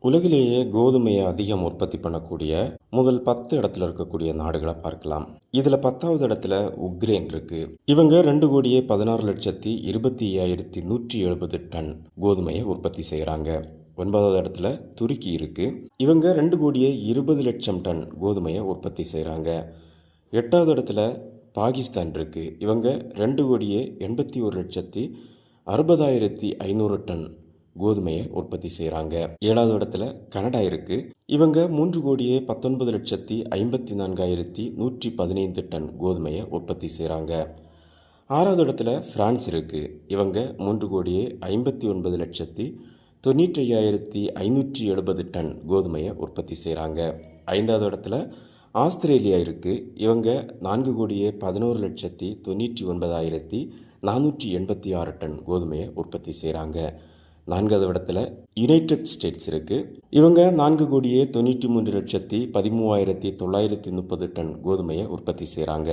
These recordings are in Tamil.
உலகிலேயே கோதுமையை அதிகம் உற்பத்தி பண்ணக்கூடிய முதல் 10 இடத்துல இருக்கக்கூடிய நாடுகளை பார்க்கலாம். இதுல 10வது இடத்துல உக்ரைன் இருக்கு. இவங்க 2,16,25,170 டன் கோதுமையை உற்பத்தி செய்யறாங்க. 9வது இடத்துல துருக்கி இருக்கு. இவங்க 2,20,00,000 டன் கோதுமையை உற்பத்தி செய்யறாங்க. 8வது இடத்துல பாகிஸ்தான் இருக்கு. இவங்க 2,81,60,500 டன் கோதுமையை உற்பத்தி செய்கிறாங்க. 7வது இடத்துல கனடா இருக்கு. இவங்க 3,19,54,115 டன் கோதுமையை உற்பத்தி செய்கிறாங்க. 6வது இடத்துல பிரான்ஸ் இருக்கு. இவங்க 3,59,95,570 டன் கோதுமையை உற்பத்தி செய்கிறாங்க. 5வது இடத்துல ஆஸ்திரேலியா இருக்கு. இவங்க 4,11,99,486 டன் கோதுமையை உற்பத்தி செய்கிறாங்க. 4வது இடத்துல யுனைடெட் ஸ்டேட்ஸ் இருக்கு. இவங்க 4,93,13,930 டன் கோதுமையை உற்பத்தி செய்கிறாங்க.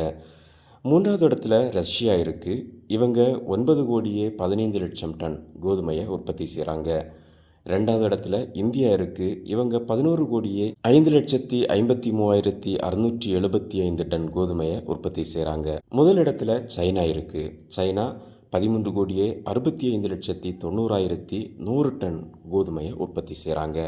3வது இடத்துல ரஷ்யா இருக்கு. இவங்க 9,15,00,000 டன் கோதுமையை உற்பத்தி செய்கிறாங்க. 2வது இடத்துல இந்தியா இருக்கு. இவங்க 11,53,675 டன் கோதுமையை உற்பத்தி செய்கிறாங்க. முதல் இடத்துல சைனா இருக்கு. சைனா 13,65,90,100 டன் கோதுமையை உற்பத்தி செய்கிறாங்க.